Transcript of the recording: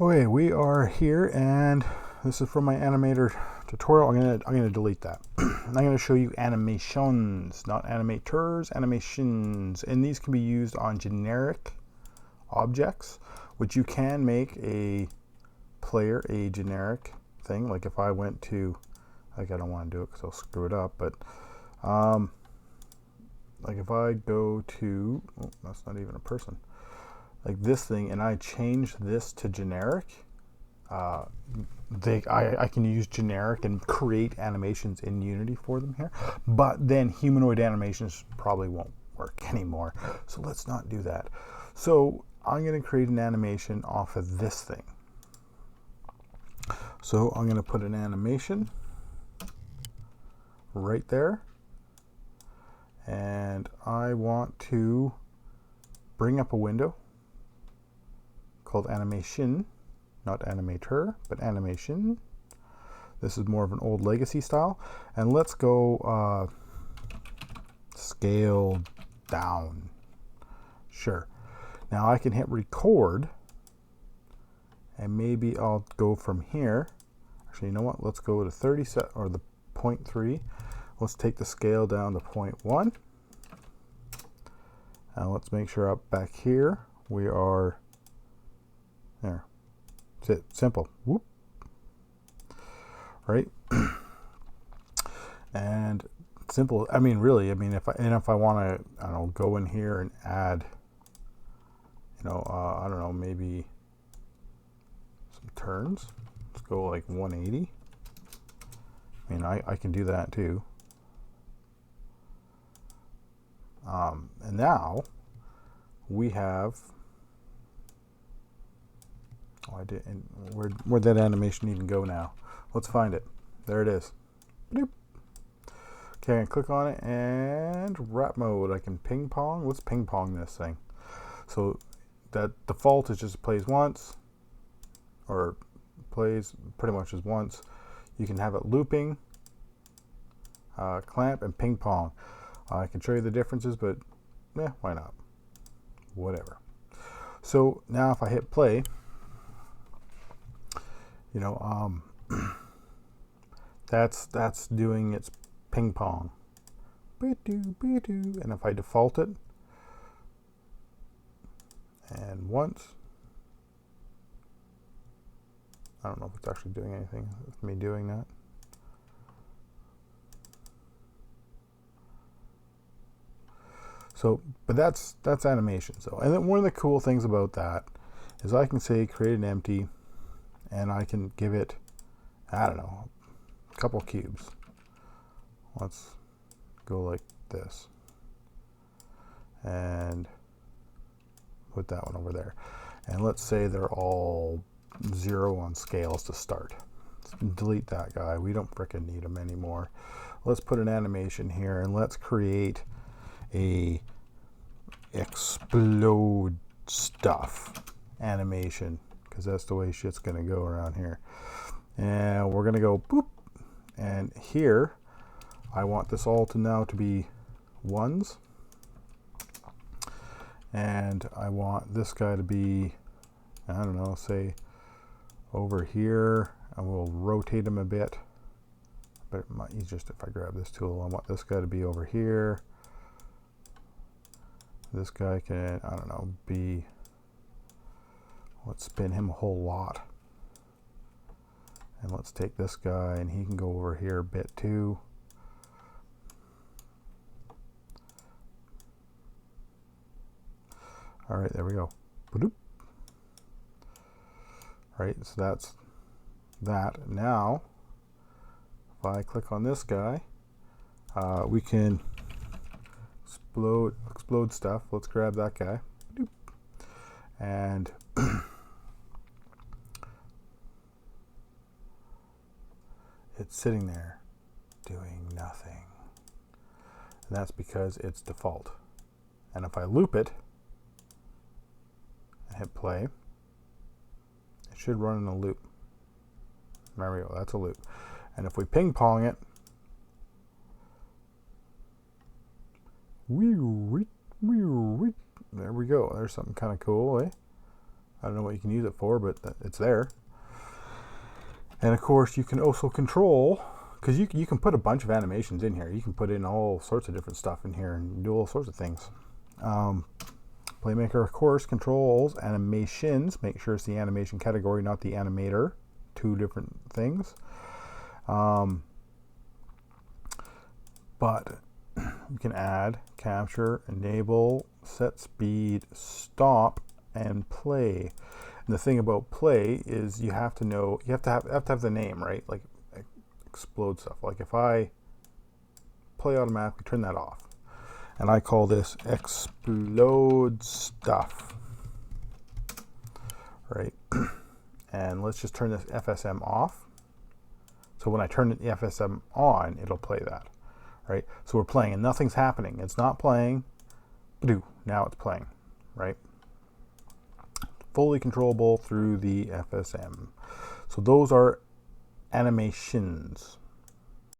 Okay, we are here, and this is from my animator tutorial. I'm gonna delete that. I'm gonna show you animations, not animators, animations, and these can be used on generic objects, which you can make a player a generic thing. Like if I went to, like I don't want to do it because I'll screw it up, but like if I go to, oh, that's not even a person, like this thing, and I change this to generic, I can use generic and create animations in Unity for them here, but then humanoid animations probably won't work anymore. So let's not do that. So I'm going to create an animation off of this thing. So I'm going to put an animation right there, and I want to bring up a window called animation, not animator, but animation. This is more of an old legacy style, and let's go scale down. Sure. Now I can hit record, and maybe I'll go from here. Actually, you know what? Let's go to 30 or the 0.3. Let's take the scale down to 0.1. Now let's make sure up back here we are there. That's it. Simple. Whoop. Right. And simple. I mean, really. I mean, if I want to, I don't know, go in here and add, I don't know, maybe some turns. Let's go like 180. I mean, I can do that too. And now we have. Oh, I didn't. Where'd that animation even go now? Let's find it. There it is. Bloop. Okay, I click on it, and wrap mode. I can ping pong. Let's ping pong this thing. So that default is just plays once, or plays pretty much as once. You can have it looping, clamp, and ping pong. I can show you the differences, but yeah, why not? Whatever. So now if I hit play, that's doing its ping pong. And if I default it, and once, I don't know if it's actually doing anything with me doing that. So, but that's animation. So, and then one of the cool things about that is I can say create an empty, and I can give it, I don't know, a couple cubes. Let's go like this, and put that one over there. And let's say they're all 0 on scales to start. Let's delete that guy. We don't frickin' need him anymore. Let's put an animation here, and let's create a explode stuff animation, because that's the way shit's gonna go around here. And we're gonna go boop, and here I want this all to now to be ones, and I want this guy to be, I don't know, say over here, and we'll rotate him a bit, but it might be just if I grab this tool. I want this guy to be over here. This guy can, I don't know, be, let's spin him a whole lot. And let's take this guy, and he can go over here a bit too. All right, there we go. Ba-doop. All right, so that's that. Now, if I click on this guy, we can explode stuff. Let's grab that guy. Doop. And it's sitting there doing nothing. And that's because it's default. And if I loop it and hit play, it should run in a loop. There we go, that's a loop. And if we ping pong it, there we go. There's something kind of cool, eh? I don't know what you can use it for, but it's there. And of course, you can also control, because you can put a bunch of animations in here. You can put in all sorts of different stuff in here and do all sorts of things. Playmaker, of course, controls animations. Make sure it's the animation category, not the animator. Two different things. But you can add, capture, enable, set speed, stop, and play. And the thing about play is you have to know, you have to have the name, right? Like explode stuff. Like if I play automatically, turn that off. And I call this explode stuff, right? And let's just turn this FSM off. So when I turn the FSM on, it'll play that, right? So we're playing and nothing's happening. It's not playing. Now it's playing, right? Fully controllable through the FSM. So those are animations.